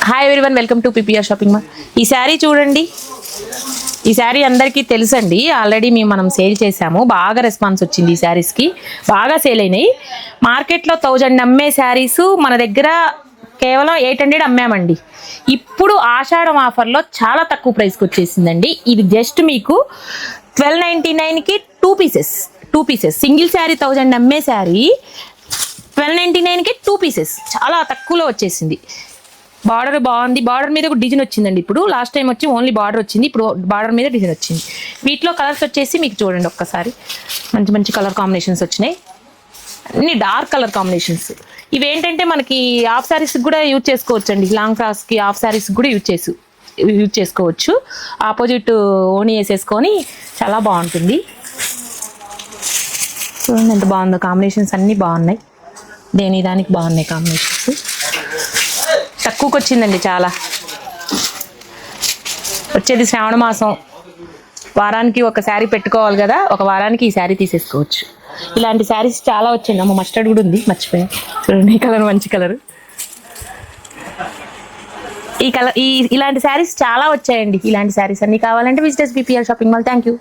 Hi everyone, welcome to PPR shopping mall. ఈ శారీ చూడండి. ఈ శారీ అందరికీ తెలుసండి, ఆల్రెడీ మనం సేల్ చేసాము. బాగా రెస్పాన్స్ వచ్చింది. ఈ శారీస్కి బాగా సేల్ అయినాయి. మార్కెట్లో 1000 అమ్మే శారీస్ మన దగ్గర కేవలం 800 అమ్మామండి. ఇప్పుడు ఆషాఢం ఆఫర్లో చాలా తక్కువ ప్రైస్కి వచ్చేసిందండి. ఇది జస్ట్ మీకు 1299కి టూ పీసెస్ సింగిల్ శారీ 1000 అమ్మే శారీ 1299కి 2 పీసెస్ చాలా తక్కువలో వచ్చేసింది. బార్డర్ బాగుంది. బార్డర్ మీద ఒక డిజైన్ వచ్చిందండి. ఇప్పుడు లాస్ట్ టైం వచ్చి ఓన్లీ బార్డర్ వచ్చింది, ఇప్పుడు బార్డర్ మీద డిజైన్ వచ్చింది. వీటిలో కలర్స్ వచ్చేసి మీకు చూడండి ఒక్కసారి, మంచి మంచి కలర్ కాంబినేషన్స్ వచ్చినాయి. అన్ని డార్క్ కలర్ కాంబినేషన్స్. ఇవేంటంటే మనకి హాఫ్ శారీస్కి కూడా యూజ్ చేసుకోవచ్చు అండి. లాంగ్ ఫ్రాక్స్కి హాఫ్ శారీస్కి కూడా యూజ్ చేసుకోవచ్చు. ఆపోజిట్ ఓని వేసేసుకొని చాలా బాగుంటుంది. చూడండి ఎంత బాగుందో. కాంబినేషన్స్ అన్నీ బాగున్నాయి. దానికి బాగున్నాయి కాంబినేషన్స్. తక్కువకి వచ్చిందండి. చాలా వచ్చేది శ్రావణ మాసం, వారానికి ఒక శారీ పెట్టుకోవాలి కదా, ఒక వారానికి ఈ శారీ తీసేసుకోవచ్చు. ఇలాంటి శారీస్ చాలా వచ్చాయి. అమ్మ మస్టర్డ్ కూడా ఉంది, మర్చిపోయా. చూడండి ఈ కలర్ మంచి కలర్. ఇలాంటి శారీస్ చాలా వచ్చాయండి. ఇలాంటి శారీస్ అన్ని కావాలంటే visitors PPR shopping mall. Thank you.